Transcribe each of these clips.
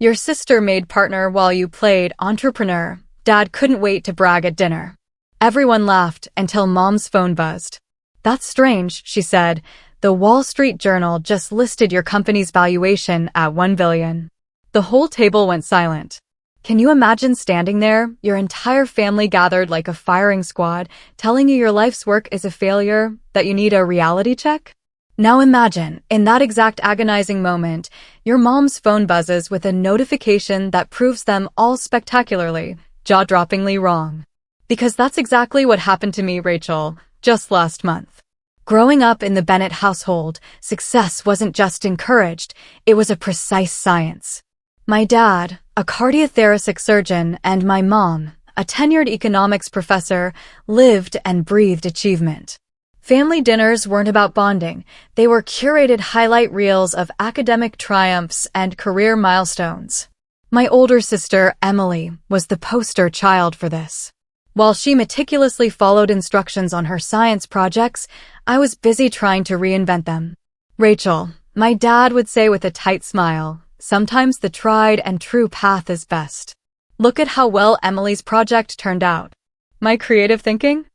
Your sister made partner while you played entrepreneur. Dad couldn't wait to brag at dinner. Everyone laughed until Mom's phone buzzed. That's strange, she said. The Wall Street Journal just listed your company's valuation at $1 billion. The whole table went silent. Can you imagine standing there, your entire family gathered like a firing squad, telling you your life's work is a failure, that you need a reality check? Now imagine, in that exact agonizing moment, your mom's phone buzzes with a notification that proves them all spectacularly, jaw-droppingly wrong. Because that's exactly what happened to me, Rachel, just last month. Growing up in the Bennett household, success wasn't just encouraged, it was a precise science. My dad, a cardiothoracic surgeon, and my mom, a tenured economics professor, lived and breathed achievement. Family dinners weren't about bonding, they were curated highlight reels of academic triumphs and career milestones. My older sister, Emily, was the poster child for this. While she meticulously followed instructions on her science projects, I was busy trying to reinvent them. Rachel, my dad would say with a tight smile, sometimes the tried and true path is best. Look at how well Emily's project turned out. My creative thinking?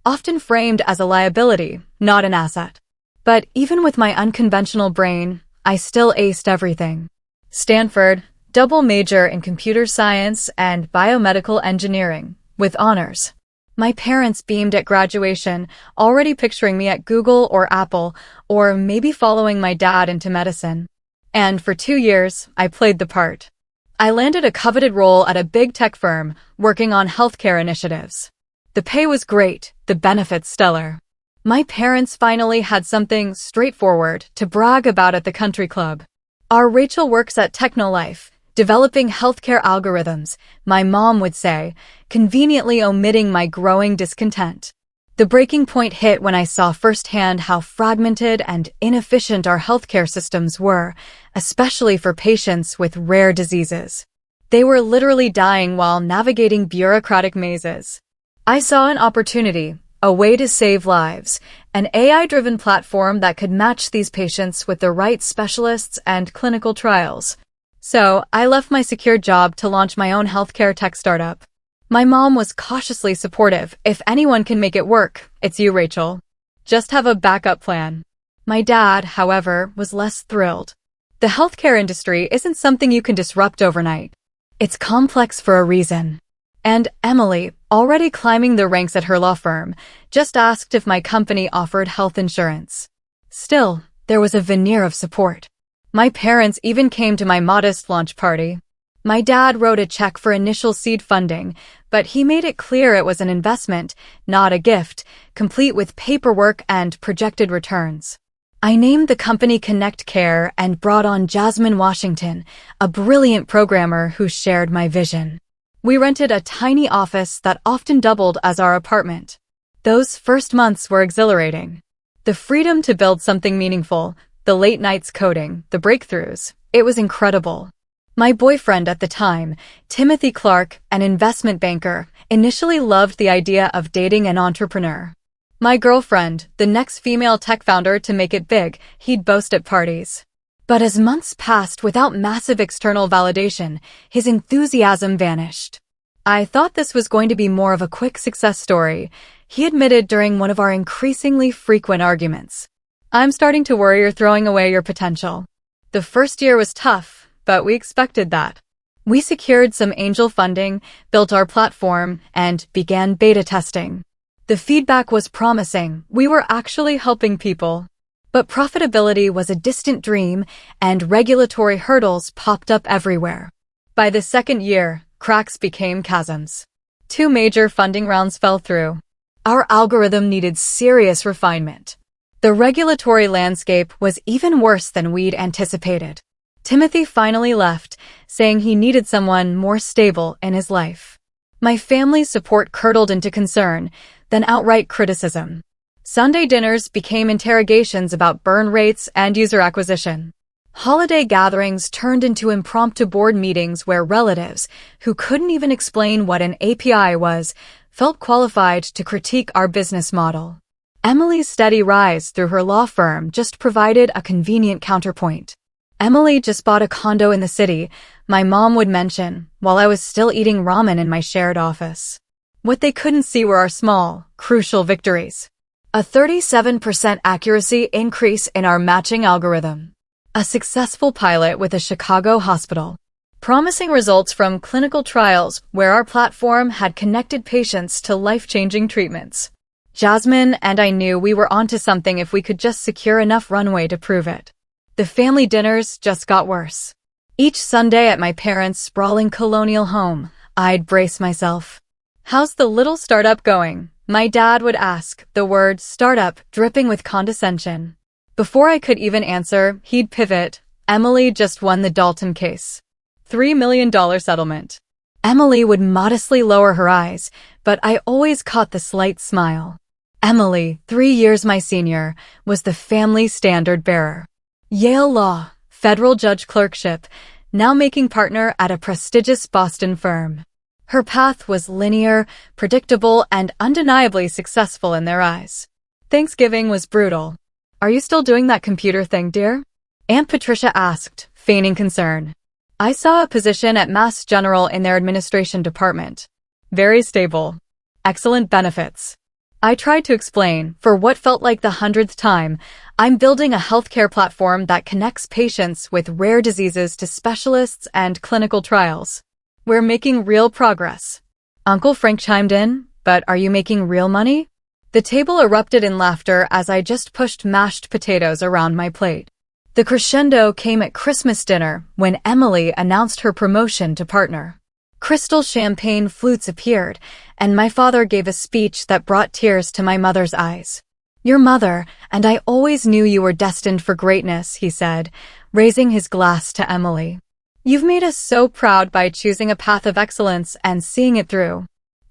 Often framed as a liability, not an asset. But even with my unconventional brain, I still aced everything. Stanford, double major in computer science and biomedical engineering, with honors. My parents beamed at graduation, already picturing me at Google or Apple, or maybe following my dad into medicine. And for 2 years, I played the part. I landed a coveted role at a big tech firm, working on healthcare initiatives. The pay was great, the benefits stellar. My parents finally had something straightforward to brag about at the country club. Our Rachel works at Technolife, developing healthcare algorithms, my mom would say, conveniently omitting my growing discontent. The breaking point hit when I saw firsthand how fragmented and inefficient our healthcare systems were, especially for patients with rare diseases. They were literally dying while navigating bureaucratic mazes. I saw an opportunity, a way to save lives, an AI-driven platform that could match these patients with the right specialists and clinical trials. So, I left my secure job to launch my own healthcare tech startup. My mom was cautiously supportive. If anyone can make it work, it's you, Rachel. Just have a backup plan. My dad, however, was less thrilled. The healthcare industry isn't something you can disrupt overnight. It's complex for a reason. And Emily, already climbing the ranks at her law firm, just asked if my company offered health insurance. Still, there was a veneer of support. My parents even came to my modest launch party. My dad wrote a check for initial seed funding, but he made it clear it was an investment, not a gift, complete with paperwork and projected returns. I named the company Connect Care and brought on Jasmine Washington, a brilliant programmer who shared my vision. We rented a tiny office that often doubled as our apartment. Those first months were exhilarating. The freedom to build something meaningful, the late nights coding, the breakthroughs, it was incredible. My boyfriend at the time, Timothy Clark, an investment banker, initially loved the idea of dating an entrepreneur. My girlfriend, the next female tech founder to make it big, he'd boast at parties. But as months passed without massive external validation, his enthusiasm vanished. I thought this was going to be more of a quick success story, he admitted during one of our increasingly frequent arguments. I'm starting to worry you're throwing away your potential. The first year was tough, but we expected that. We secured some angel funding, built our platform, and began beta testing. The feedback was promising. We were actually helping people. But profitability was a distant dream, and regulatory hurdles popped up everywhere. By the second year, cracks became chasms. 2 major funding rounds fell through. Our algorithm needed serious refinement. The regulatory landscape was even worse than we'd anticipated. Timothy finally left, saying he needed someone more stable in his life. My family's support curdled into concern, then outright criticism. Sunday dinners became interrogations about burn rates and user acquisition. Holiday gatherings turned into impromptu board meetings where relatives, who couldn't even explain what an API was, felt qualified to critique our business model. Emily's steady rise through her law firm just provided a convenient counterpoint. Emily just bought a condo in the city, my mom would mention while I was still eating ramen in my shared office. What they couldn't see were our small, crucial victories. A 37% accuracy increase in our matching algorithm. A successful pilot with a Chicago hospital. Promising results from clinical trials where our platform had connected patients to life-changing treatments. Jasmine and I knew we were onto something if we could just secure enough runway to prove it. The family dinners just got worse. Each Sunday at my parents' sprawling colonial home, I'd brace myself. "How's the little startup going?" my dad would ask, the word startup dripping with condescension. Before I could even answer, he'd pivot. "Emily just won the Dalton case. $3 million settlement." Emily would modestly lower her eyes, but I always caught the slight smile. Emily, 3 years my senior, was the family standard bearer. Yale Law, federal judge clerkship, now making partner at a prestigious Boston firm. Her path was linear, predictable, and undeniably successful in their eyes. Thanksgiving was brutal. "Are you still doing that computer thing, dear?" Aunt Patricia asked, feigning concern. I saw a position at Mass General in their administration department. Very stable. Excellent benefits. I tried to explain, for what felt like the 100th time, I'm building a healthcare platform that connects patients with rare diseases to specialists and clinical trials. We're making real progress. Uncle Frank chimed in, "But are you making real money?" The table erupted in laughter as I just pushed mashed potatoes around my plate. The crescendo came at Christmas dinner when Emily announced her promotion to partner. Crystal champagne flutes appeared, and my father gave a speech that brought tears to my mother's eyes. "Your mother, and I always knew you were destined for greatness," he said, raising his glass to Emily. "You've made us so proud by choosing a path of excellence and seeing it through."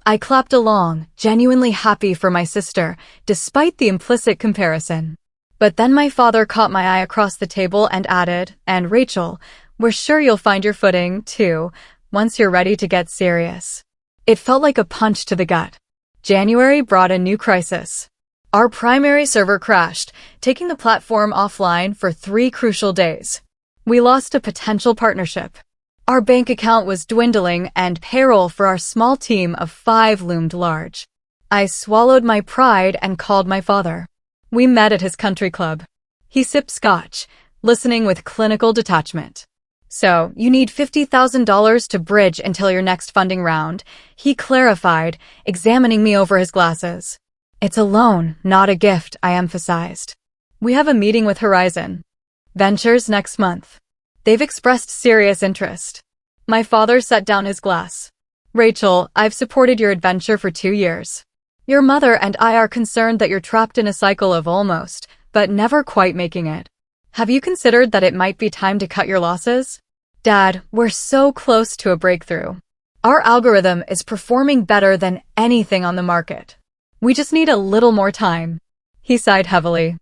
I clapped along, genuinely happy for my sister, despite the implicit comparison. But then my father caught my eye across the table and added, "And Rachel, we're sure you'll find your footing, too, once you're ready to get serious." It felt like a punch to the gut. January brought a new crisis. Our primary server crashed, taking the platform offline for 3 crucial days. We lost a potential partnership. Our bank account was dwindling and payroll for our small team of 5 loomed large. I swallowed my pride and called my father. We met at his country club. He sipped scotch, listening with clinical detachment. "So, you need $50,000 to bridge until your next funding round," he clarified, examining me over his glasses. "It's a loan, not a gift," I emphasized. "We have a meeting with Horizon Ventures next month. They've expressed serious interest." My father set down his glass. "Rachel, I've supported your adventure for 2 years. Your mother and I are concerned that you're trapped in a cycle of almost, but never quite making it. Have you considered that it might be time to cut your losses?" "Dad, we're so close to a breakthrough. Our algorithm is performing better than anything on the market. We just need a little more time." He sighed heavily.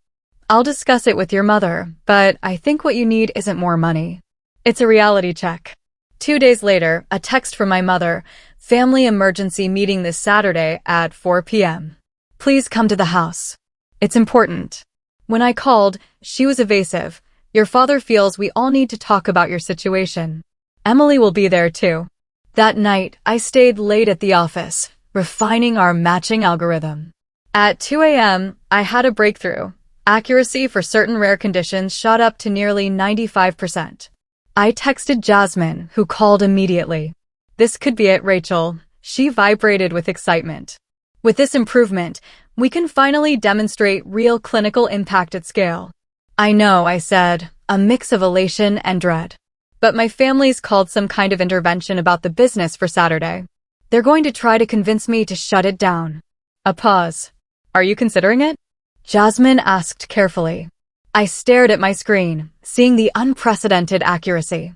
"I'll discuss it with your mother, but I think what you need isn't more money. It's a reality check." 2 days later, a text from my mother, "Family emergency meeting this Saturday at 4 p.m. Please come to the house. It's important." When I called, she was evasive. "Your father feels we all need to talk about your situation. Emily will be there too." That night, I stayed late at the office, refining our matching algorithm. At 2 a.m., I had a breakthrough. Accuracy for certain rare conditions shot up to nearly 95%. I texted Jasmine, who called immediately. "This could be it, Rachel." She vibrated with excitement. "With this improvement, we can finally demonstrate real clinical impact at scale." "I know," I said, a mix of elation and dread. "But my family's called some kind of intervention about the business for Saturday. They're going to try to convince me to shut it down." A pause. "Are you considering it?" Jasmine asked carefully. I stared at my screen, seeing the unprecedented accuracy.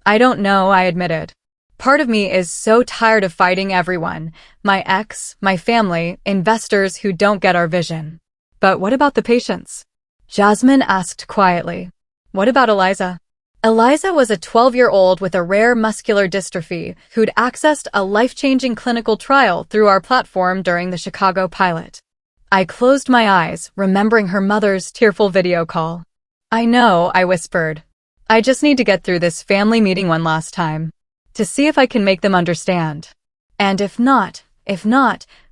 "I don't know," I admitted. Part of me is so tired of fighting everyone, my ex, my family, investors who don't get our vision. "But what about the patients?" Jasmine asked quietly. "What about Eliza?" Eliza was a 12-year-old with a rare muscular dystrophy who'd accessed a life-changing clinical trial through our platform during the Chicago pilot. I closed my eyes, remembering her mother's tearful video call. "I know," I whispered. I just need to get through this family meeting one last time to see if I can make them understand. And if not,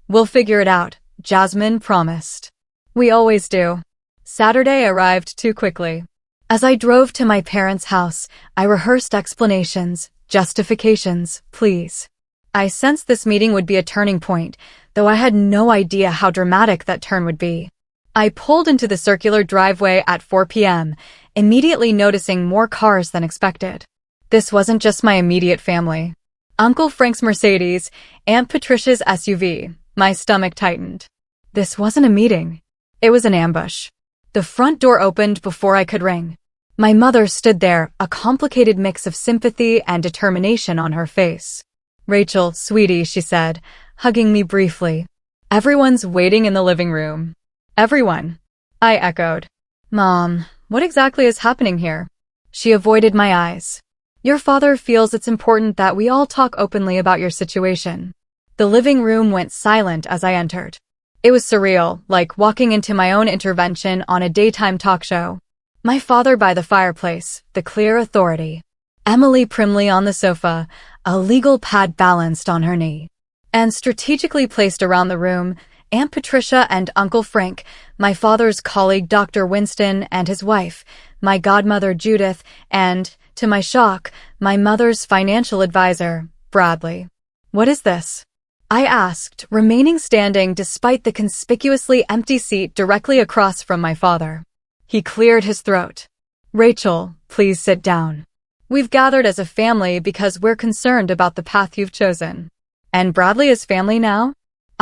we'll figure it out, Jasmine promised. We always do. Saturday arrived too quickly. As I drove to my parents' house, I rehearsed explanations, justifications, pleas. I sensed this meeting would be a turning point, though I had no idea how dramatic that turn would be. I pulled into the circular driveway at 4 p.m., immediately noticing more cars than expected. This wasn't just my immediate family. Uncle Frank's Mercedes, Aunt Patricia's SUV. My stomach tightened. This wasn't a meeting. It was an ambush. The front door opened before I could ring. My mother stood there, a complicated mix of sympathy and determination on her face. "Rachel, sweetie," she said, hugging me briefly. "Everyone's waiting in the living room." "Everyone," I echoed. "Mom, what exactly is happening here?" She avoided my eyes. "Your father feels it's important that we all talk openly about your situation." The living room went silent as I entered. It was surreal, like walking into my own intervention on a daytime talk show. My father by the fireplace, the clear authority. Emily primly on the sofa, a legal pad balanced on her knee. And strategically placed around the room, Aunt Patricia and Uncle Frank, my father's colleague Dr. Winston and his wife, my godmother Judith, and, to my shock, my mother's financial advisor, Bradley. "What is this?" I asked, remaining standing despite the conspicuously empty seat directly across from my father. He cleared his throat. "Rachel, please sit down. We've gathered as a family because we're concerned about the path you've chosen." "And Bradley is family now?"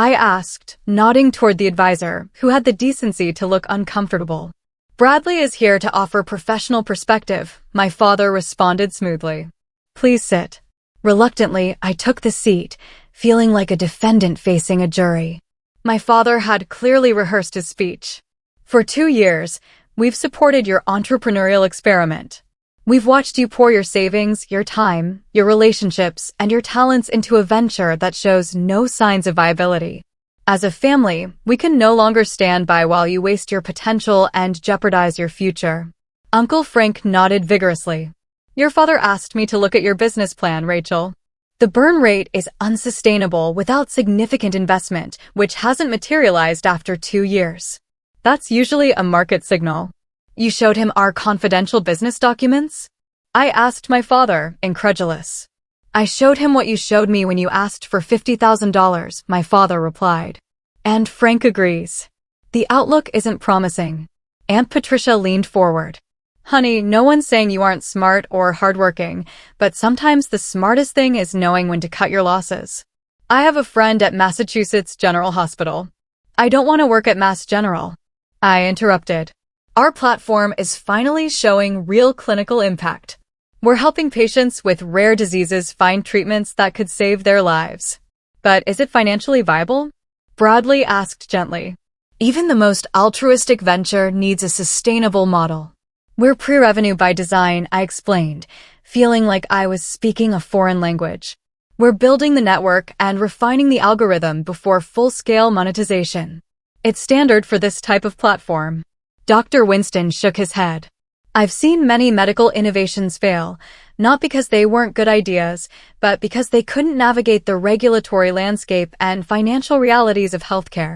I asked, nodding toward the advisor, who had the decency to look uncomfortable. "Bradley is here to offer professional perspective," my father responded smoothly. "Please sit." Reluctantly, I took the seat, feeling like a defendant facing a jury. My father had clearly rehearsed his speech. "For 2 years, we've supported your entrepreneurial experiment. We've watched you pour your savings, your time, your relationships, and your talents into a venture that shows no signs of viability. As a family, we can no longer stand by while you waste your potential and jeopardize your future." Uncle Frank nodded vigorously. "Your father asked me to look at your business plan, Rachel. The burn rate is unsustainable without significant investment, which hasn't materialized after 2 years. That's usually a market signal." "You showed him our confidential business documents?" I asked my father, incredulous. "I showed him what you showed me when you asked for $50,000, my father replied. "And Frank agrees. The outlook isn't promising." Aunt Patricia leaned forward. "Honey, no one's saying you aren't smart or hardworking, but sometimes the smartest thing is knowing when to cut your losses. I have a friend at Massachusetts General Hospital." "I don't want to work at Mass General," I interrupted. "Our platform is finally showing real clinical impact. We're helping patients with rare diseases find treatments that could save their lives." "But is it financially viable?" Bradley asked gently. "Even the most altruistic venture needs a sustainable model. We're pre-revenue by design," I explained, feeling like I was speaking a foreign language. "We're building the network and refining the algorithm before full-scale monetization. It's standard for this type of platform." Dr. Winston shook his head. "I've seen many medical innovations fail, not because they weren't good ideas, but because they couldn't navigate the regulatory landscape and financial realities of healthcare."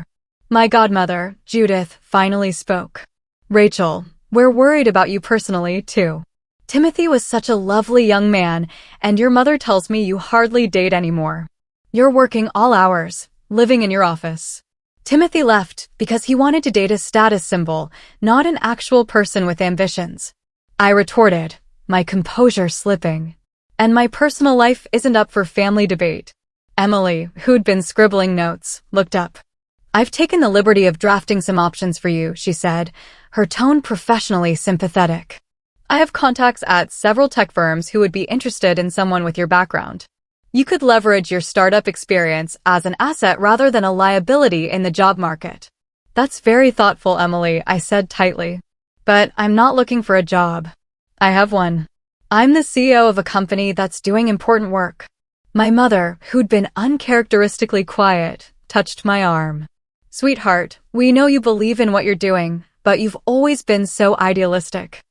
My godmother, Judith, finally spoke. "Rachel, we're worried about you personally, too. Timothy was such a lovely young man, and your mother tells me you hardly date anymore. You're working all hours, living in your office." "Timothy left because he wanted to date a status symbol, not an actual person with ambitions," I retorted, my composure slipping. "And my personal life isn't up for family debate." Emily, who'd been scribbling notes, looked up. "I've taken the liberty of drafting some options for you," she said, her tone professionally sympathetic. "I have contacts at several tech firms who would be interested in someone with your background. You could leverage your startup experience as an asset rather than a liability in the job market." "That's very thoughtful, Emily," I said tightly. "But I'm not looking for a job. I have one. I'm the CEO of a company that's doing important work." My mother, who'd been uncharacteristically quiet, touched my arm. "Sweetheart, we know you believe in what you're doing, but you've always been so idealistic.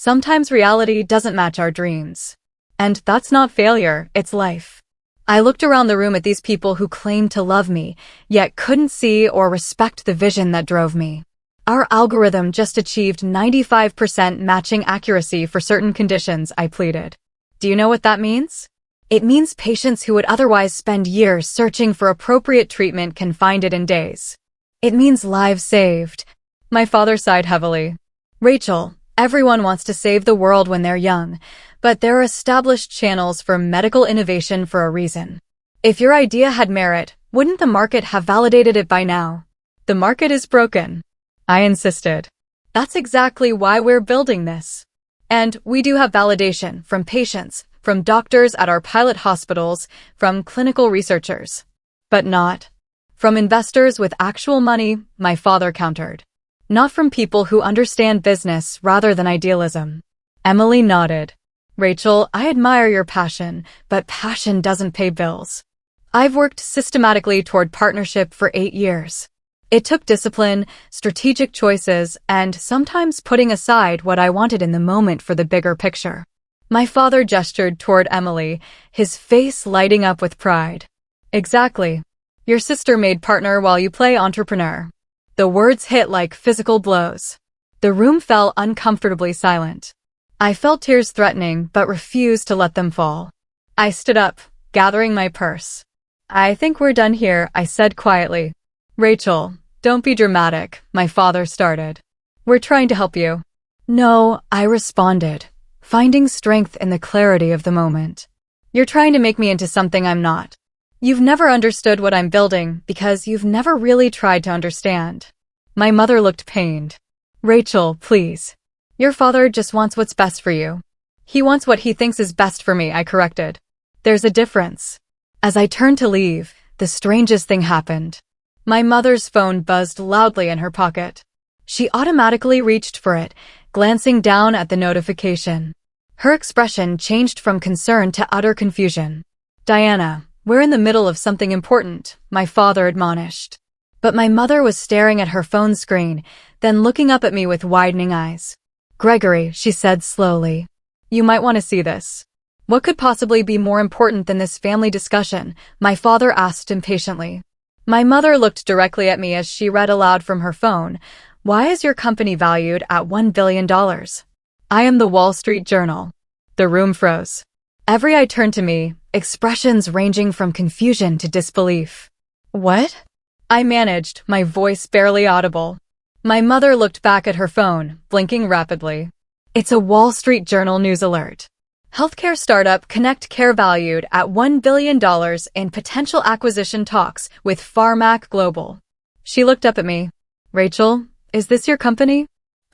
Sometimes reality doesn't match our dreams. And that's not failure, it's life. I looked around the room at these people who claimed to love me, yet couldn't see or respect the vision that drove me. Our algorithm just achieved 95% matching accuracy for certain conditions, I pleaded. Do you know what that means? It means patients who would otherwise spend years searching for appropriate treatment can find it in days. It means lives saved. My father sighed heavily. Rachel, everyone wants to save the world when they're young, but there are established channels for medical innovation for a reason. If your idea had merit, wouldn't the market have validated it by now? The market is broken. I insisted. That's exactly why we're building this. And we do have validation from patients, from doctors at our pilot hospitals, from clinical researchers. But not from investors with actual money, my father countered. Not from people who understand business rather than idealism. Emily nodded. Rachel, I admire your passion, but passion doesn't pay bills. I've worked systematically toward partnership for 8 years. It took discipline, strategic choices, and sometimes putting aside what I wanted in the moment for the bigger picture. My father gestured toward Emily, his face lighting up with pride. Exactly. Your sister made partner while you play entrepreneur. The words hit like physical blows. The room fell uncomfortably silent. I felt tears threatening, but refused to let them fall. I stood up, gathering my purse. I think we're done here, I said quietly. Rachel, don't be dramatic, my father started. We're trying to help you. No, I responded, finding strength in the clarity of the moment. You're trying to make me into something I'm not. You've never understood what I'm building because you've never really tried to understand. My mother looked pained. Rachel, please. Your father just wants what's best for you. He wants what he thinks is best for me, I corrected. There's a difference. As I turned to leave, the strangest thing happened. My mother's phone buzzed loudly in her pocket. She automatically reached for it, glancing down at the notification. Her expression changed from concern to utter confusion. Diana, we're in the middle of something important, my father admonished. But my mother was staring at her phone screen, then looking up at me with widening eyes. Gregory, she said slowly. You might want to see this. What could possibly be more important than this family discussion? My father asked impatiently. My mother looked directly at me as she read aloud from her phone. Why is your company valued at $1 billion? I am the Wall Street Journal. The room froze. Every eye turned to me, expressions ranging from confusion to disbelief. What? I managed, my voice barely audible. My mother looked back at her phone, blinking rapidly. It's a Wall Street Journal news alert. Healthcare startup Connect Care valued at $1 billion in potential acquisition talks with Pharmac Global. She looked up at me. Rachel, is this your company?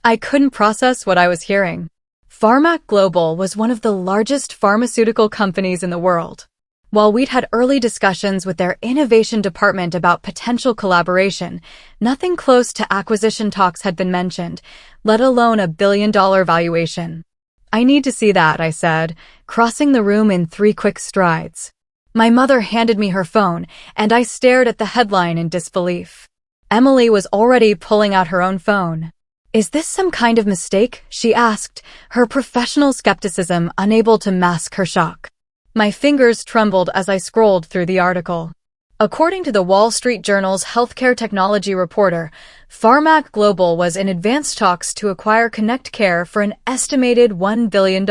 I couldn't process what I was hearing. Pharmac Global was one of the largest pharmaceutical companies in the world. While we'd had early discussions with their innovation department about potential collaboration, nothing close to acquisition talks had been mentioned, let alone a billion-dollar valuation. I need to see that, I said, crossing the room in 3 quick strides. My mother handed me her phone, and I stared at the headline in disbelief. Emily was already pulling out her own phone. Is this some kind of mistake? She asked, her professional skepticism unable to mask her shock. My fingers trembled as I scrolled through the article. According to the Wall Street Journal's healthcare technology reporter, Pharmac Global was in advanced talks to acquire Connect Care for an estimated $1 billion,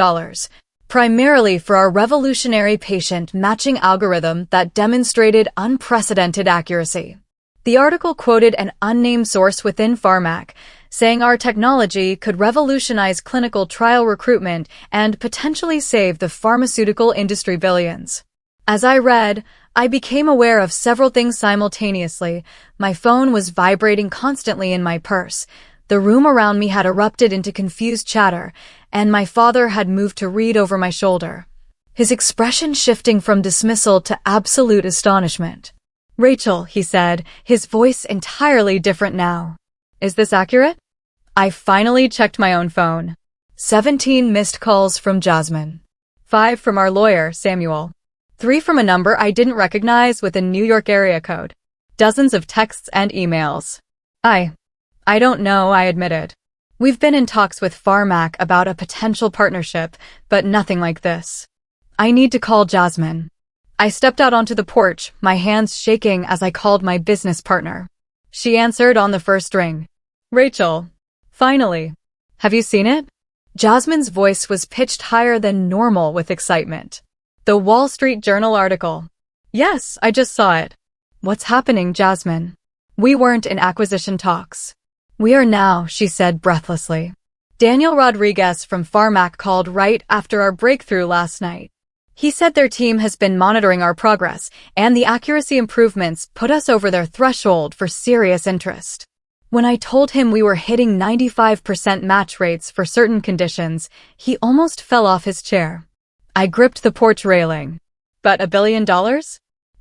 primarily for our revolutionary patient matching algorithm that demonstrated unprecedented accuracy. The article quoted an unnamed source within Pharmac, saying our technology could revolutionize clinical trial recruitment and potentially save the pharmaceutical industry billions. As I read, I became aware of several things simultaneously. My phone was vibrating constantly in my purse. The room around me had erupted into confused chatter, and my father had moved to read over my shoulder, his expression shifting from dismissal to absolute astonishment. Rachel, he said, his voice entirely different now. Is this accurate? I finally checked my own phone. 17 missed calls from Jasmine. 5 from our lawyer, Samuel. 3 from a number I didn't recognize with a New York area code. Dozens of texts and emails. I don't know, I admitted. We've been in talks with Pharmac about a potential partnership, but nothing like this. I need to call Jasmine. I stepped out onto the porch, my hands shaking as I called my business partner. She answered on the first ring. Rachel. Finally. Have you seen it? Jasmine's voice was pitched higher than normal with excitement. The Wall Street Journal article. Yes, I just saw it. What's happening, Jasmine? We weren't in acquisition talks. We are now, she said breathlessly. Daniel Rodriguez from Pharmac called right after our breakthrough last night. He said their team has been monitoring our progress, and the accuracy improvements put us over their threshold for serious interest. When I told him we were hitting 95% match rates for certain conditions, he almost fell off his chair. I gripped the porch railing. But $1 billion?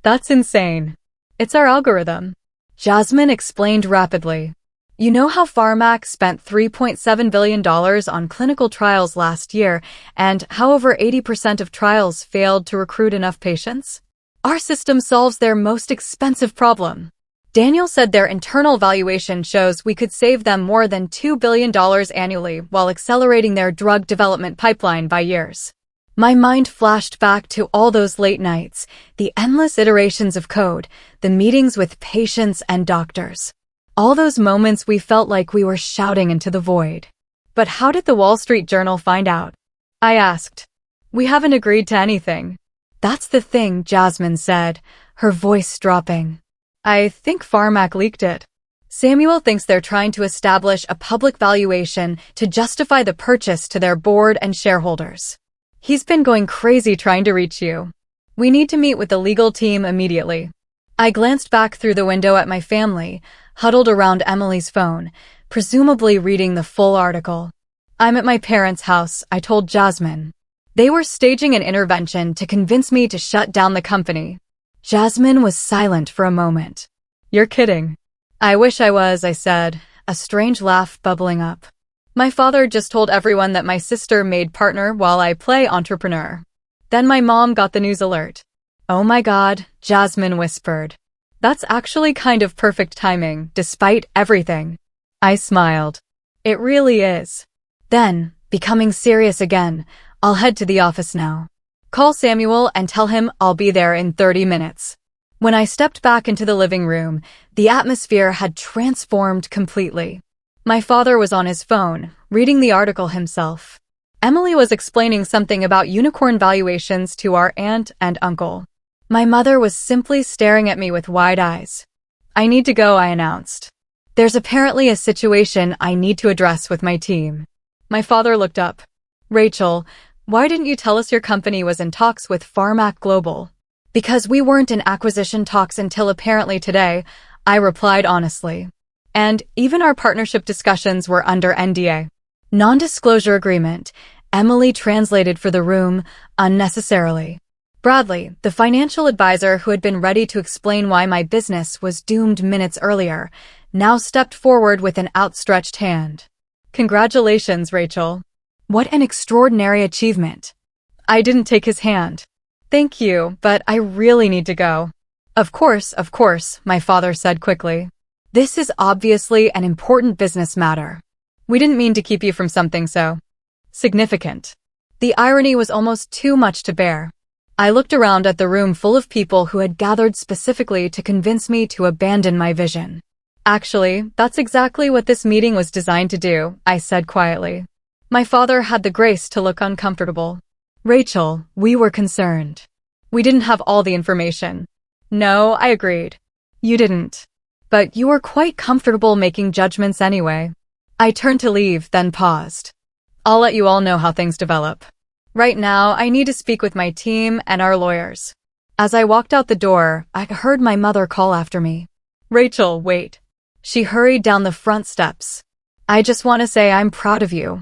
That's insane. It's our algorithm. Jasmine explained rapidly. You know how Pharmac spent $3.7 billion on clinical trials last year, and how over 80% of trials failed to recruit enough patients? Our system solves their most expensive problem. Daniel said their internal valuation shows we could save them more than $2 billion annually while accelerating their drug development pipeline by years. My mind flashed back to all those late nights, the endless iterations of code, the meetings with patients and doctors. All those moments we felt like we were shouting into the void. But how did the Wall Street Journal find out? I asked. We haven't agreed to anything. That's the thing, Jasmine said, her voice dropping. I think Pharmac leaked it. Samuel thinks they're trying to establish a public valuation to justify the purchase to their board and shareholders. He's been going crazy trying to reach you. We need to meet with the legal team immediately. I glanced back through the window at my family, huddled around Emily's phone, presumably reading the full article. I'm at my parents' house, I told Jasmine. They were staging an intervention to convince me to shut down the company. Jasmine was silent for a moment. You're kidding. I wish I was, I said, a strange laugh bubbling up. My father just told everyone that my sister made partner while I play entrepreneur. Then my mom got the news alert. Oh my God, Jasmine whispered. That's actually kind of perfect timing, despite everything. I smiled. It really is. Then, becoming serious again, I'll head to the office now. Call Samuel and tell him I'll be there in 30 minutes. When I stepped back into the living room, the atmosphere had transformed completely. My father was on his phone, reading the article himself. Emily was explaining something about unicorn valuations to our aunt and uncle. My mother was simply staring at me with wide eyes. I need to go, I announced. There's apparently a situation I need to address with my team. My father looked up. Rachel, why didn't you tell us your company was in talks with Pharmac Global? Because we weren't in acquisition talks until apparently today, I replied honestly. And even our partnership discussions were under NDA. Non-disclosure agreement, Emily translated for the room unnecessarily. Bradley, the financial advisor who had been ready to explain why my business was doomed minutes earlier, now stepped forward with an outstretched hand. Congratulations, Rachel. What an extraordinary achievement. I didn't take his hand. Thank you, but I really need to go. Of course, my father said quickly. This is obviously an important business matter. We didn't mean to keep you from something so significant. The irony was almost too much to bear. I looked around at the room full of people who had gathered specifically to convince me to abandon my vision. Actually, that's exactly what this meeting was designed to do, I said quietly. My father had the grace to look uncomfortable. Rachel, we were concerned. We didn't have all the information. No, I agreed. You didn't. But you were quite comfortable making judgments anyway. I turned to leave, then paused. I'll let you all know how things develop. Right now, I need to speak with my team and our lawyers. As I walked out the door, I heard my mother call after me. Rachel, wait. She hurried down the front steps. I just want to say I'm proud of you.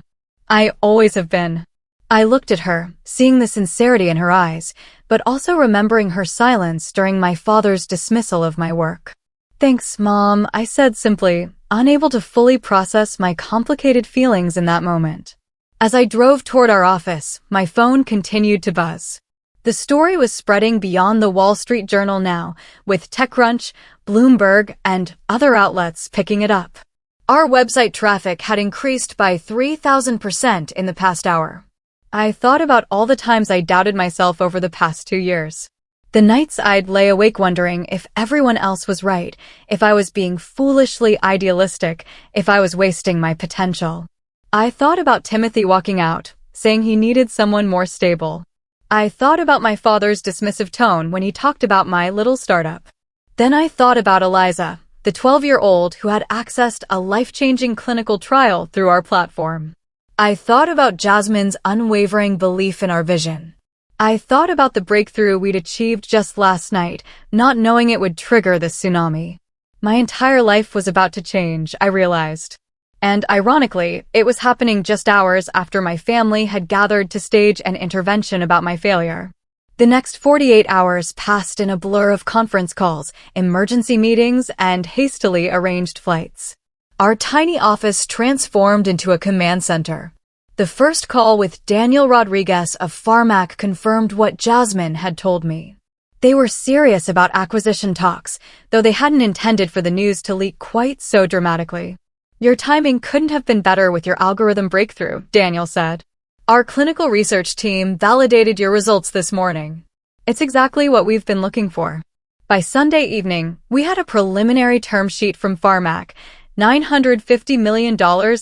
I always have been. I looked at her, seeing the sincerity in her eyes, but also remembering her silence during my father's dismissal of my work. Thanks, Mom, I said simply, unable to fully process my complicated feelings in that moment. As I drove toward our office, my phone continued to buzz. The story was spreading beyond the Wall Street Journal now, with TechCrunch, Bloomberg, and other outlets picking it up. Our website traffic had increased by 3,000% in the past hour. I thought about all the times I doubted myself over the past 2 years. The nights I'd lay awake wondering if everyone else was right, if I was being foolishly idealistic, if I was wasting my potential. I thought about Timothy walking out, saying he needed someone more stable. I thought about my father's dismissive tone when he talked about my little startup. Then I thought about Eliza, the 12-year-old who had accessed a life-changing clinical trial through our platform. I thought about Jasmine's unwavering belief in our vision. I thought about the breakthrough we'd achieved just last night, not knowing it would trigger this tsunami. My entire life was about to change, I realized. And ironically, it was happening just hours after my family had gathered to stage an intervention about my failure. The next 48 hours passed in a blur of conference calls, emergency meetings, and hastily arranged flights. Our tiny office transformed into a command center. The first call with Daniel Rodriguez of Pharmac confirmed what Jasmine had told me. They were serious about acquisition talks, though they hadn't intended for the news to leak quite so dramatically. Your timing couldn't have been better with your algorithm breakthrough, Daniel said. Our clinical research team validated your results this morning. It's exactly what we've been looking for. By Sunday evening, we had a preliminary term sheet from Pharmac, $950 million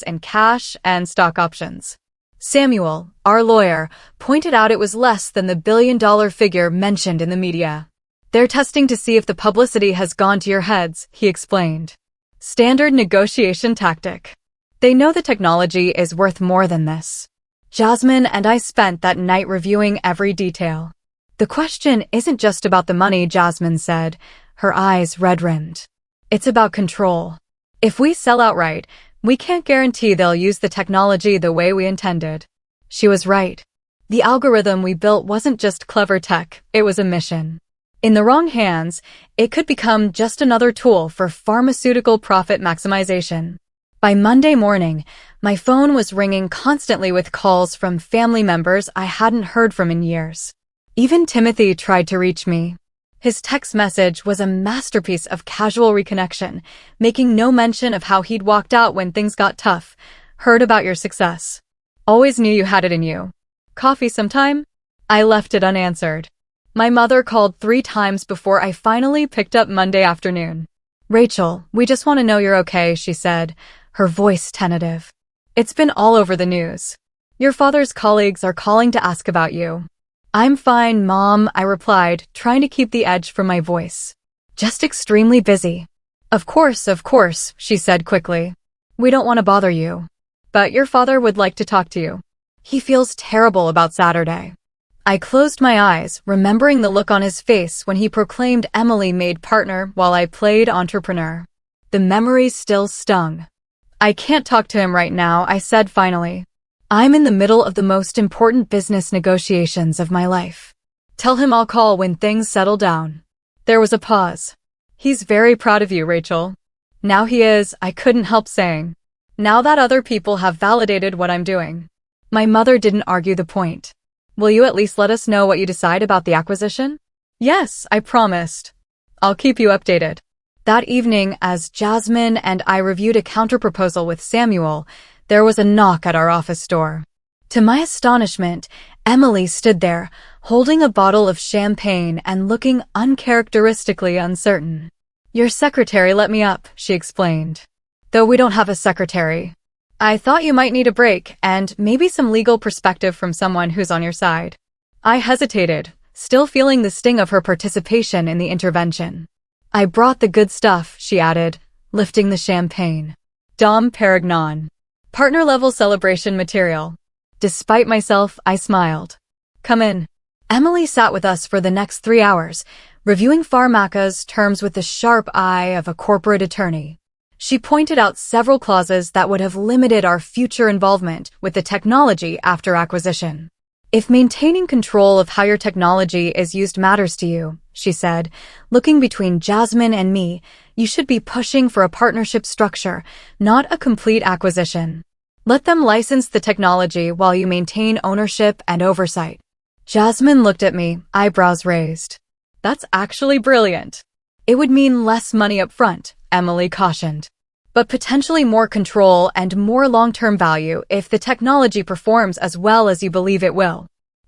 in cash and stock options. Samuel, our lawyer, pointed out it was less than the billion-dollar figure mentioned in the media. They're testing to see if the publicity has gone to your heads, he explained. Standard negotiation tactic. They know the technology is worth more than this. Jasmine and I spent that night reviewing every detail. The question isn't just about the money, Jasmine said, her eyes red-rimmed. It's about control. If we sell outright, we can't guarantee they'll use the technology the way we intended. She was right. The algorithm we built wasn't just clever tech, it was a mission. In the wrong hands, it could become just another tool for pharmaceutical profit maximization. By Monday morning, my phone was ringing constantly with calls from family members I hadn't heard from in years. Even Timothy tried to reach me. His text message was a masterpiece of casual reconnection, making no mention of how he'd walked out when things got tough. Heard about your success. Always knew you had it in you. Coffee sometime? I left it unanswered. My mother called 3 times before I finally picked up Monday afternoon. Rachel, we just want to know you're okay, she said, her voice tentative. It's been all over the news. Your father's colleagues are calling to ask about you. I'm fine, Mom, I replied, trying to keep the edge from my voice. Just extremely busy. Of course, she said quickly. We don't want to bother you. But your father would like to talk to you. He feels terrible about Saturday. I closed my eyes, remembering the look on his face when he proclaimed Emily made partner while I played entrepreneur. The memories still stung. I can't talk to him right now, I said finally. I'm in the middle of the most important business negotiations of my life. Tell him I'll call when things settle down. There was a pause. He's very proud of you, Rachel. Now he is, I couldn't help saying. Now that other people have validated what I'm doing. My mother didn't argue the point. Will you at least let us know what you decide about the acquisition? Yes, I promised. I'll keep you updated. That evening, as Jasmine and I reviewed a counterproposal with Samuel, there was a knock at our office door. To my astonishment, Emily stood there, holding a bottle of champagne and looking uncharacteristically uncertain. Your secretary let me up, she explained. Though we don't have a secretary. I thought you might need a break and maybe some legal perspective from someone who's on your side. I hesitated, still feeling the sting of her participation in the intervention. I brought the good stuff, she added, lifting the champagne. Dom Perignon. Partner-level celebration material. Despite myself, I smiled. Come in. Emily sat with us for the next 3 hours, reviewing Pharmaca's terms with the sharp eye of a corporate attorney. She pointed out several clauses that would have limited our future involvement with the technology after acquisition. If maintaining control of how your technology is used matters to you, she said, looking between Jasmine and me, you should be pushing for a partnership structure, not a complete acquisition. Let them license the technology while you maintain ownership and oversight. Jasmine looked at me, eyebrows raised. That's actually brilliant. It would mean less money up front, Emily cautioned. but potentially more control and more long-term value if the technology performs as well as you believe it will.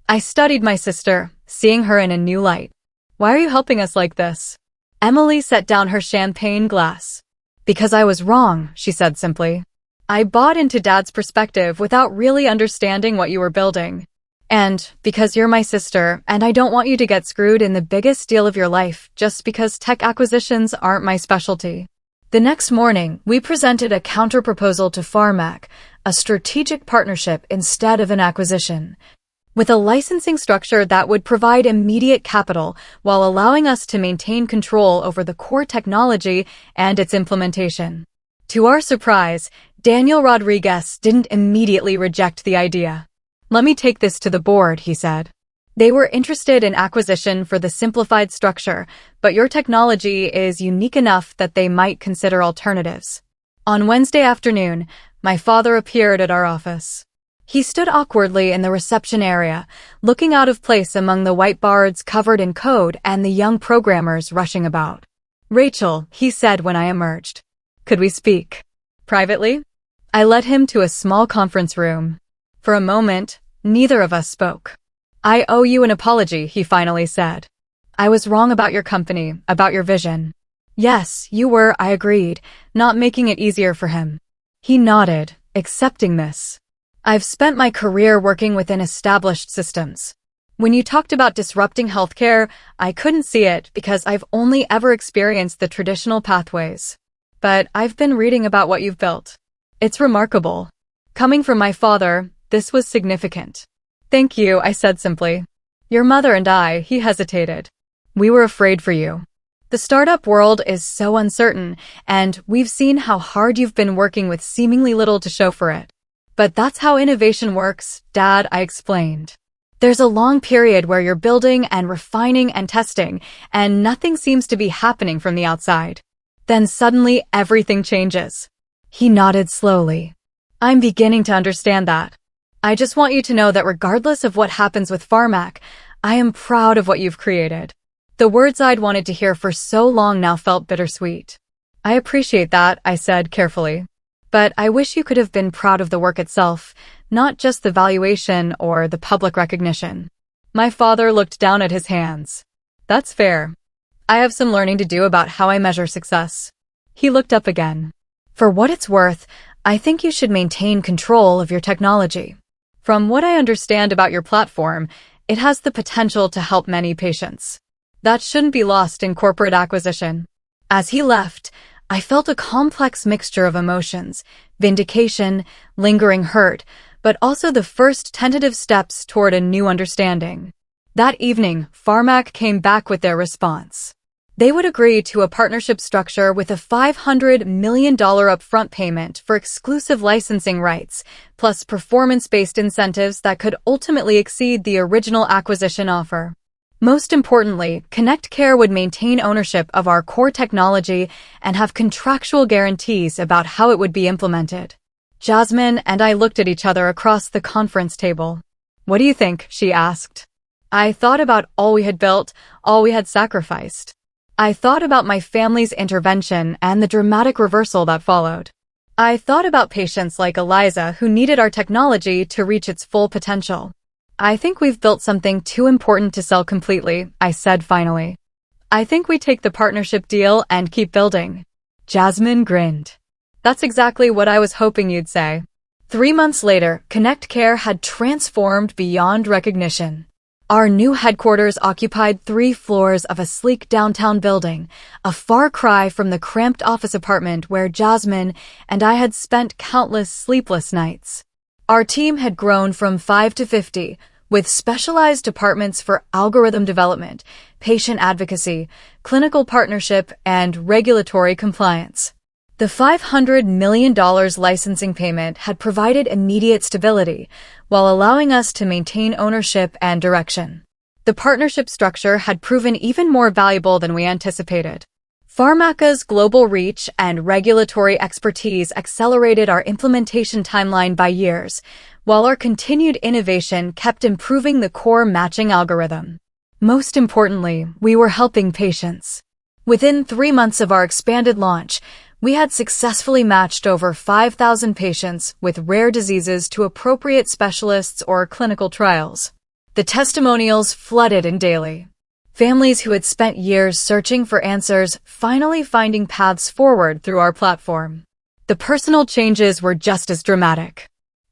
I studied my sister, seeing her in a new light. Why are you helping us like this? Emily set down her champagne glass. Because I was wrong, she said simply. I bought into Dad's perspective without really understanding what you were building. And because you're my sister, and I don't want you to get screwed in the biggest deal of your life just because tech acquisitions aren't my specialty. The next morning, we presented a counterproposal to Pharmac, a strategic partnership instead of an acquisition, with a licensing structure that would provide immediate capital while allowing us to maintain control over the core technology and its implementation. To our surprise, Daniel Rodriguez didn't immediately reject the idea. Let me take this to the board, he said. They were interested in acquisition for the simplified structure, but your technology is unique enough that they might consider alternatives. On Wednesday afternoon, my father appeared at our office. He stood awkwardly in the reception area, looking out of place among the whiteboards covered in code and the young programmers rushing about. Rachel, he said when I emerged. Could we speak? Privately? I led him to a small conference room. For a moment, neither of us spoke. I owe you an apology, he finally said. I was wrong about your company, about your vision. Yes, you were, I agreed, not making it easier for him. He nodded, accepting this. I've spent my career working within established systems. When you talked about disrupting healthcare, I couldn't see it because I've only ever experienced the traditional pathways. But I've been reading about what you've built. It's remarkable. Coming from my father, this was significant. Thank you, I said simply. Your mother and I, he hesitated. We were afraid for you. The startup world is so uncertain, and we've seen how hard you've been working with seemingly little to show for it. But that's how innovation works, Dad, I explained. There's a long period where you're building and refining and testing, and nothing seems to be happening from the outside. Then suddenly everything changes. He nodded slowly. I'm beginning to understand that. I just want you to know that regardless of what happens with Pharmac, I am proud of what you've created. The words I'd wanted to hear for so long now felt bittersweet. I appreciate that, I said carefully. But I wish you could have been proud of the work itself, not just the valuation or the public recognition. My father looked down at his hands. That's fair. I have some learning to do about how I measure success. He looked up again. For what it's worth, I think you should maintain control of your technology. From what I understand about your platform, it has the potential to help many patients. That shouldn't be lost in corporate acquisition. As he left, I felt a complex mixture of emotions, vindication, lingering hurt, but also the first tentative steps toward a new understanding. That evening, Pharmac came back with their response. They would agree to a partnership structure with a $500 million upfront payment for exclusive licensing rights, plus performance-based incentives that could ultimately exceed the original acquisition offer. Most importantly, ConnectCare would maintain ownership of our core technology and have contractual guarantees about how it would be implemented. Jasmine and I looked at each other across the conference table. What do you think? She asked. I thought about all we had built, all we had sacrificed. I thought about my family's intervention and the dramatic reversal that followed. I thought about patients like Eliza who needed our technology to reach its full potential. I think we've built something too important to sell completely, I said finally. I think we take the partnership deal and keep building. Jasmine grinned. That's exactly what I was hoping you'd say. 3 months later, ConnectCare had transformed beyond recognition. Our new headquarters occupied 3 floors of a sleek downtown building, a far cry from the cramped office apartment where Jasmine and I had spent countless sleepless nights. Our team had grown from 5 to 50, with specialized departments for algorithm development, patient advocacy, clinical partnership, and regulatory compliance. The $500 million licensing payment had provided immediate stability, while allowing us to maintain ownership and direction. The partnership structure had proven even more valuable than we anticipated. Pharmaca's global reach and regulatory expertise accelerated our implementation timeline by years, while our continued innovation kept improving the core matching algorithm. Most importantly, we were helping patients. Within 3 months of our expanded launch, We had successfully matched over 5,000 patients with rare diseases to appropriate specialists or clinical trials. The testimonials flooded in daily. Families who had spent years searching for answers finally finding paths forward through our platform. The personal changes were just as dramatic.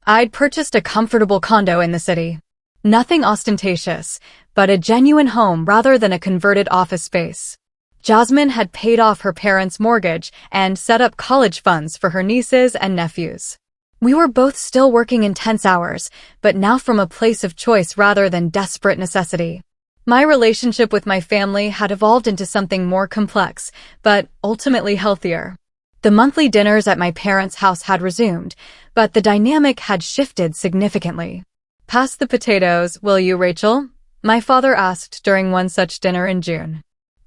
I'd purchased a comfortable condo in the city. Nothing ostentatious, but a genuine home rather than a converted office space. Jasmine had paid off her parents' mortgage and set up college funds for her nieces and nephews. We were both still working intense hours, but now from a place of choice rather than desperate necessity. My relationship with my family had evolved into something more complex, but ultimately healthier. The monthly dinners at my parents' house had resumed, but the dynamic had shifted significantly. "Pass the potatoes, will you, Rachel?" my father asked during one such dinner in June.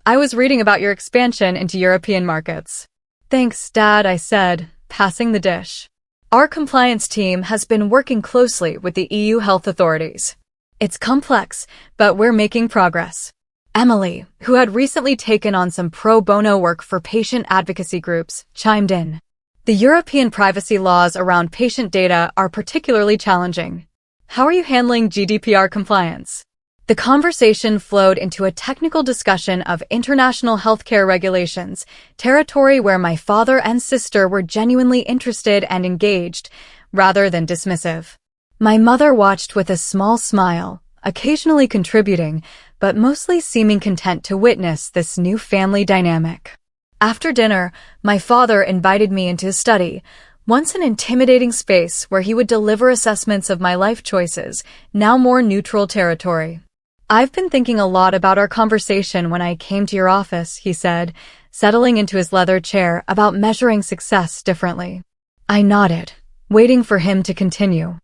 "I was reading about your expansion into European markets." "Thanks, Dad," I said, passing the dish. "Our compliance team has been working closely with the EU health authorities. It's complex, but we're making progress." Emily, who had recently taken on some pro bono work for patient advocacy groups, chimed in. "The European privacy laws around patient data are particularly challenging. How are you handling GDPR compliance?" The conversation flowed into a technical discussion of international healthcare regulations, territory where my father and sister were genuinely interested and engaged, rather than dismissive. My mother watched with a small smile, occasionally contributing, but mostly seeming content to witness this new family dynamic. After dinner, my father invited me into his study, once an intimidating space where he would deliver assessments of my life choices, now more neutral territory. "I've been thinking a lot about our conversation when I came to your office," he said, settling into his leather chair, "about measuring success differently." I nodded, waiting for him to continue.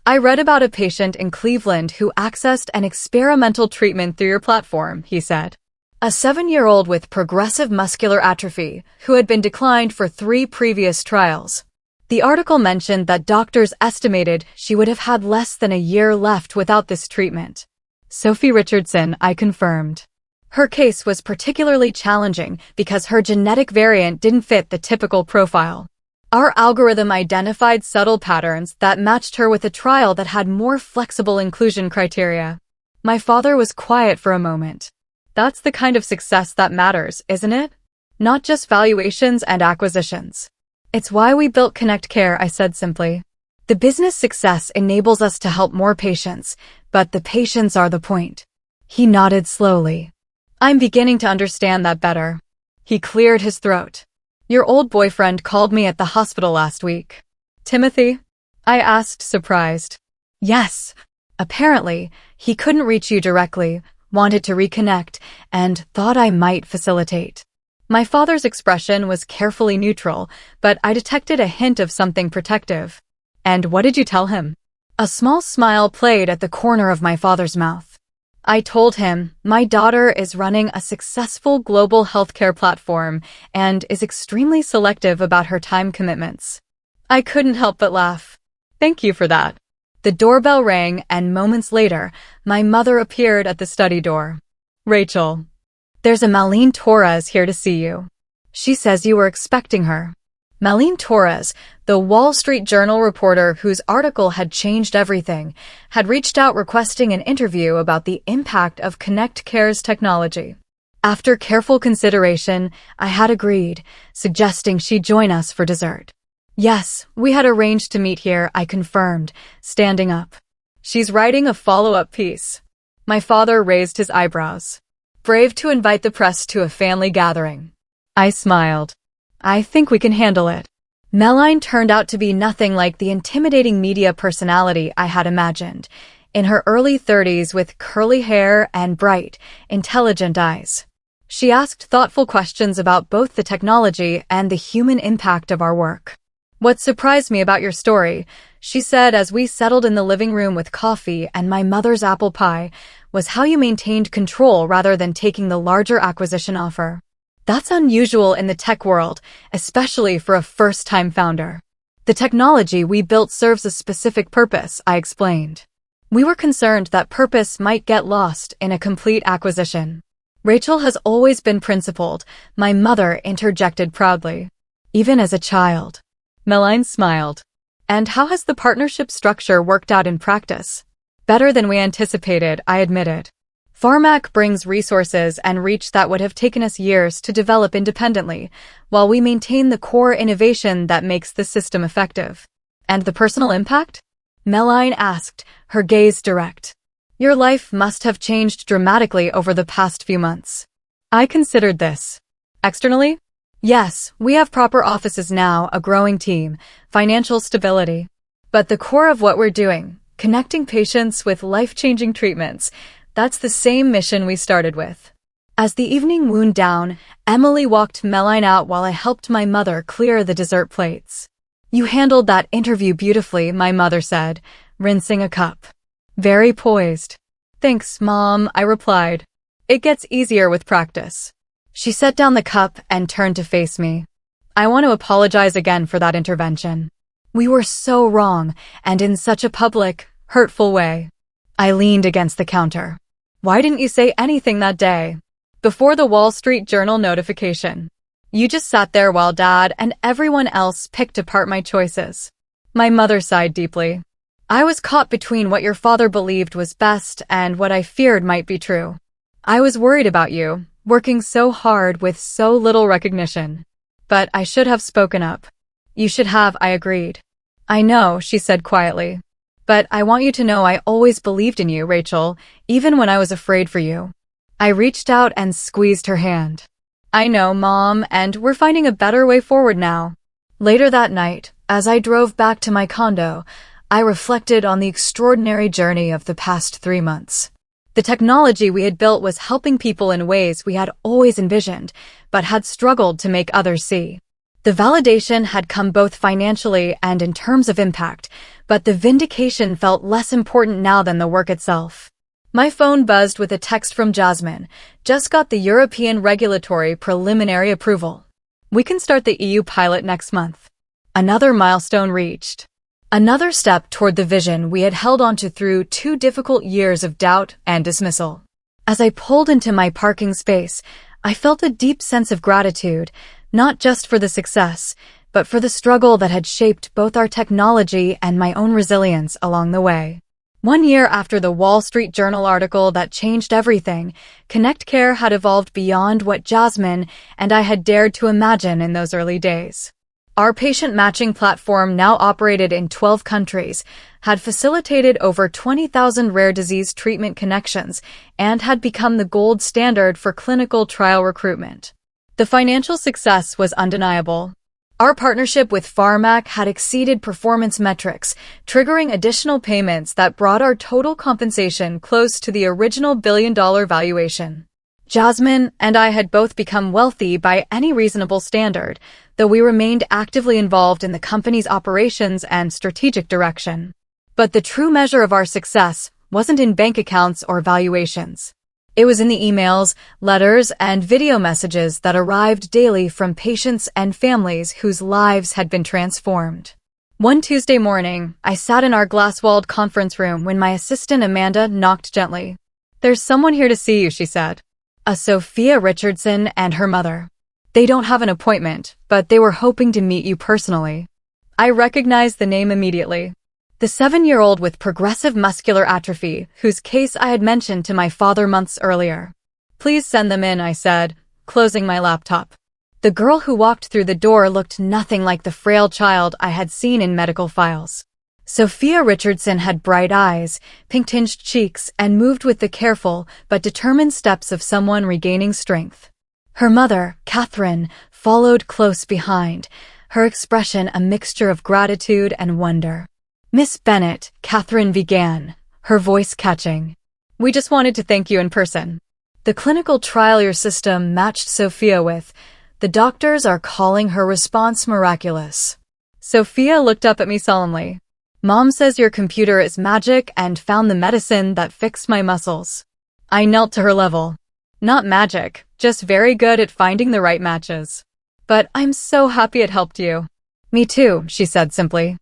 "I read about a patient in Cleveland who accessed an experimental treatment through your platform," he said. "A 7-year-old with progressive muscular atrophy who had been declined for 3 previous trials. The article mentioned that doctors estimated she would have had less than a year left without this treatment." "Sophie Richardson," I confirmed. "Her case was particularly challenging because her genetic variant didn't fit the typical profile. Our algorithm identified subtle patterns that matched her with a trial that had more flexible inclusion criteria." My father was quiet for a moment. "That's the kind of success that matters, isn't it? Not just valuations and acquisitions." "It's why we built Connect Care," I said simply. "The business success enables us to help more patients, but the patients are the point." He nodded slowly. "I'm beginning to understand that better." He cleared his throat. "Your old boyfriend called me at the hospital last week." "Timothy?" I asked, surprised. "Yes. Apparently, he couldn't reach you directly, wanted to reconnect, and thought I might facilitate." My father's expression was carefully neutral, but I detected a hint of something protective. "And what did you tell him?" A small smile played at the corner of my father's mouth. "I told him, my daughter is running a successful global healthcare platform and is extremely selective about her time commitments." I couldn't help but laugh. "Thank you for that." The doorbell rang, and moments later, my mother appeared at the study door. "Rachel, there's a Malene Torres here to see you. She says you were expecting her." Malene Torres, the Wall Street Journal reporter whose article had changed everything, had reached out requesting an interview about the impact of Connect Care's technology. After careful consideration, I had agreed, suggesting she join us for dessert. "Yes, we had arranged to meet here," I confirmed, standing up. "She's writing a follow-up piece." My father raised his eyebrows. "Brave to invite the press to a family gathering." I smiled. "I think we can handle it." Malene turned out to be nothing like the intimidating media personality I had imagined, in her early 30s with curly hair and bright, intelligent eyes. She asked thoughtful questions about both the technology and the human impact of our work. "What surprised me about your story," she said as we settled in the living room with coffee and my mother's apple pie, "was how you maintained control rather than taking the larger acquisition offer. That's unusual in the tech world, especially for a first-time founder." "The technology we built serves a specific purpose," I explained. "We were concerned that purpose might get lost in a complete acquisition." "Rachel has always been principled," my mother interjected proudly. even as a child. Meline smiled. And how has the partnership structure worked out in practice? Better than we anticipated, I admitted. Pharmac brings resources and reach that would have taken us years to develop independently, while we maintain the core innovation that makes the system effective. And the personal impact? Meline asked, her gaze direct. Your life must have changed dramatically over the past few months. I considered this. Externally? Yes, we have proper offices now, a growing team, financial stability. But the core of what we're doing, connecting patients with life-changing treatments, that's the same mission we started with. As the evening wound down, Emily walked Meline out while I helped my mother clear the dessert plates. You handled that interview beautifully, my mother said, rinsing a cup. Very poised. Thanks, Mom, I replied. It gets easier with practice. She set down the cup and turned to face me. I want to apologize again for that intervention. We were so wrong, and in such a public, hurtful way. I leaned against the counter. Why didn't you say anything that day? Before the Wall Street Journal notification. You just sat there while Dad and everyone else picked apart my choices. My mother sighed deeply. I was caught between what your father believed was best and what I feared might be true. I was worried about you, working so hard with so little recognition. But I should have spoken up. You should have, I agreed. I know, she said quietly. But I want you to know I always believed in you, Rachel, even when I was afraid for you. I reached out and squeezed her hand. I know, Mom, and we're finding a better way forward now. Later that night, as I drove back to my condo, I reflected on the extraordinary journey of the past 3 months. The technology we had built was helping people in ways we had always envisioned, but had struggled to make others see. The validation had come both financially and in terms of impact, but the vindication felt less important now than the work itself. My phone buzzed with a text from Jasmine. Just got the European regulatory preliminary approval. We can start the EU pilot next month. Another milestone reached. Another step toward the vision we had held onto through 2 difficult years of doubt and dismissal. As I pulled into my parking space, I felt a deep sense of gratitude, not just for the success, but for the struggle that had shaped both our technology and my own resilience along the way. 1 year after the Wall Street Journal article that changed everything, Connect Care had evolved beyond what Jasmine and I had dared to imagine in those early days. Our patient matching platform, now operated in 12 countries, had facilitated over 20,000 rare disease treatment connections and had become the gold standard for clinical trial recruitment. The financial success was undeniable. Our partnership with Pharmac had exceeded performance metrics, triggering additional payments that brought our total compensation close to the original billion-dollar valuation. Jasmine and I had both become wealthy by any reasonable standard, though we remained actively involved in the company's operations and strategic direction. But the true measure of our success wasn't in bank accounts or valuations. It was in the emails, letters, and video messages that arrived daily from patients and families whose lives had been transformed. One Tuesday morning, I sat in our glass-walled conference room when my assistant Amanda knocked gently. "There's someone here to see you," she said. A Sophia Richardson and her mother. They don't have an appointment, but they were hoping to meet you personally. I recognized the name immediately. The 7-year-old with progressive muscular atrophy, whose case I had mentioned to my father months earlier. "Please send them in," I said, closing my laptop. The girl who walked through the door looked nothing like the frail child I had seen in medical files. Sophia Richardson had bright eyes, pink-tinged cheeks, and moved with the careful but determined steps of someone regaining strength. Her mother, Catherine, followed close behind, her expression a mixture of gratitude and wonder. "Miss Bennett," Catherine began, her voice catching. "We just wanted to thank you in person. The clinical trial your system matched Sophia with, the doctors are calling her response miraculous." Sophia looked up at me solemnly. "Mom says your computer is magic and found the medicine that fixed my muscles." I knelt to her level. "Not magic, just very good at finding the right matches. But I'm so happy it helped you." "Me too," she said simply.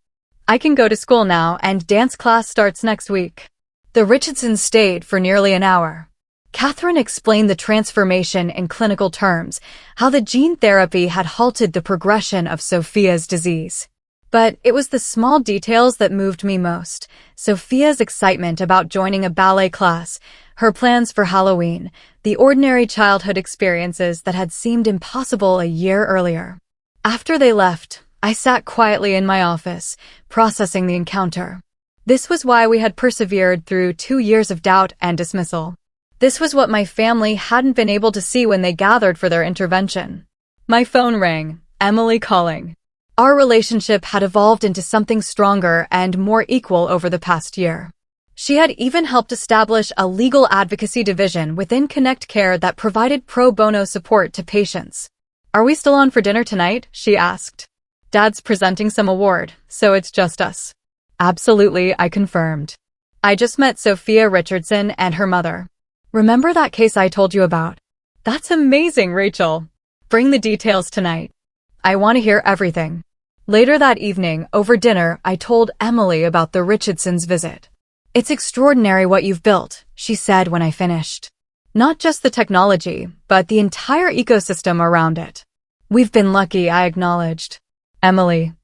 "I can go to school now and dance class starts next week." The Richardsons stayed for nearly an hour. Catherine explained the transformation in clinical terms, how the gene therapy had halted the progression of Sophia's disease. But it was the small details that moved me most. Sophia's excitement about joining a ballet class, her plans for Halloween, the ordinary childhood experiences that had seemed impossible a year earlier. After they left, I sat quietly in my office, processing the encounter. This was why we had persevered through 2 years of doubt and dismissal. This was what my family hadn't been able to see when they gathered for their intervention. My phone rang, Emily calling. Our relationship had evolved into something stronger and more equal over the past year. She had even helped establish a legal advocacy division within Connect Care that provided pro bono support to patients. "Are we still on for dinner tonight?" she asked. "Dad's presenting some award, so it's just us." "Absolutely," I confirmed. "I just met Sophia Richardson and her mother. Remember that case I told you about?" "That's amazing, Rachel. Bring the details tonight. I want to hear everything." Later that evening, over dinner, I told Emily about the Richardsons' visit. "It's extraordinary what you've built," she said when I finished. "Not just the technology, but the entire ecosystem around it." "We've been lucky," I acknowledged. Emily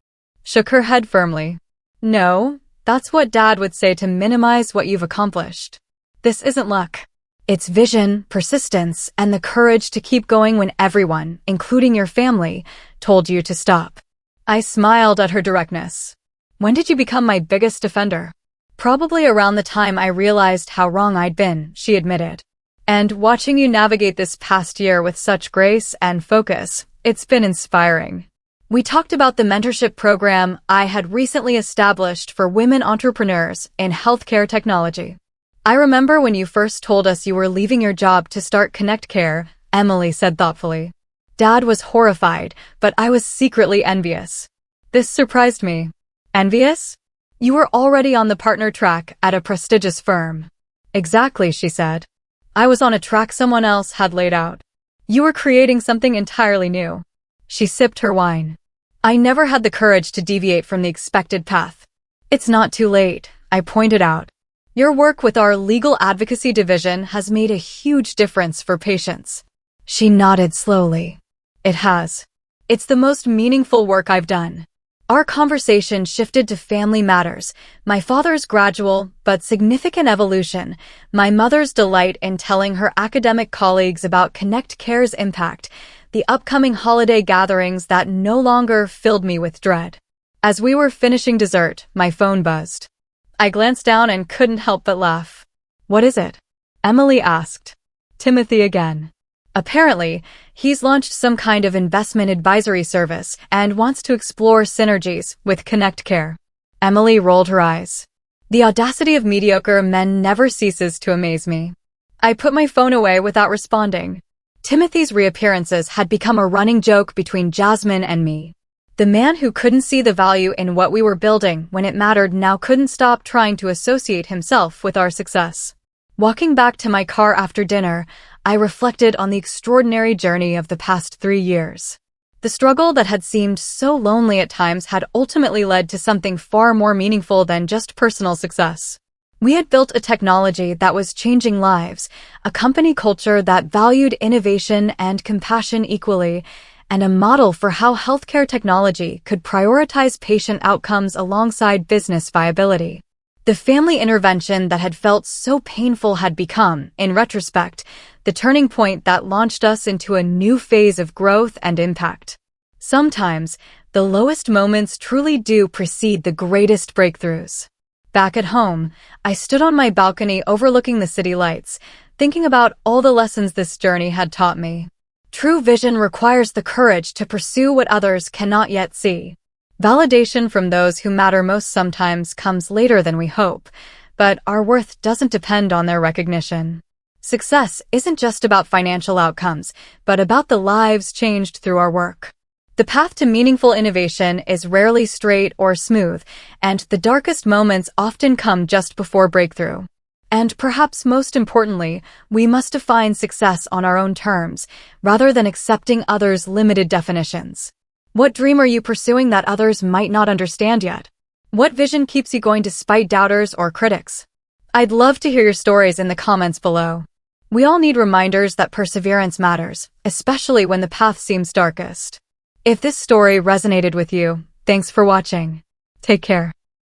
shook her head firmly. "No, that's what Dad would say to minimize what you've accomplished. This isn't luck. It's vision, persistence, and the courage to keep going when everyone, including your family, told you to stop." I smiled at her directness. "When did you become my biggest defender?" "Probably around the time I realized how wrong I'd been," she admitted. "And watching you navigate this past year with such grace and focus, it's been inspiring." We talked about the mentorship program I had recently established for women entrepreneurs in healthcare technology. "I remember when you first told us you were leaving your job to start Connect Care," Emily said thoughtfully. "Dad was horrified, but I was secretly envious." This surprised me. "Envious? You were already on the partner track at a prestigious firm." "Exactly," she said. "I was on a track someone else had laid out. You were creating something entirely new." She sipped her wine. "I never had the courage to deviate from the expected path." "It's not too late," I pointed out. "Your work with our legal advocacy division has made a huge difference for patients." She nodded slowly. "It has. It's the most meaningful work I've done." Our conversation shifted to family matters, my father's gradual but significant evolution, my mother's delight in telling her academic colleagues about Connect Care's impact, the upcoming holiday gatherings that no longer filled me with dread. As we were finishing dessert, my phone buzzed. I glanced down and couldn't help but laugh. "What is it?" Emily asked. "Timothy again. Apparently, he's launched some kind of investment advisory service and wants to explore synergies with Connect Care." Emily rolled her eyes. The audacity of mediocre men never ceases to amaze me. I put my phone away without responding. Timothy's reappearances had become a running joke between Jasmine and me. The man who couldn't see the value in what we were building when it mattered now couldn't stop trying to associate himself with our success. Walking back to my car after dinner, I reflected on the extraordinary journey of the past 3 years. The struggle that had seemed so lonely at times had ultimately led to something far more meaningful than just personal success. We had built a technology that was changing lives, a company culture that valued innovation and compassion equally, and a model for how healthcare technology could prioritize patient outcomes alongside business viability. The family intervention that had felt so painful had become, in retrospect, the turning point that launched us into a new phase of growth and impact. Sometimes, the lowest moments truly do precede the greatest breakthroughs. Back at home, I stood on my balcony overlooking the city lights, thinking about all the lessons this journey had taught me. True vision requires the courage to pursue what others cannot yet see. Validation from those who matter most sometimes comes later than we hope, but our worth doesn't depend on their recognition. Success isn't just about financial outcomes, but about the lives changed through our work. The path to meaningful innovation is rarely straight or smooth, and the darkest moments often come just before breakthrough. And perhaps most importantly, we must define success on our own terms, rather than accepting others' limited definitions. What dream are you pursuing that others might not understand yet? What vision keeps you going despite doubters or critics? I'd love to hear your stories in the comments below. We all need reminders that perseverance matters, especially when the path seems darkest. If this story resonated with you, thanks for watching. Take care.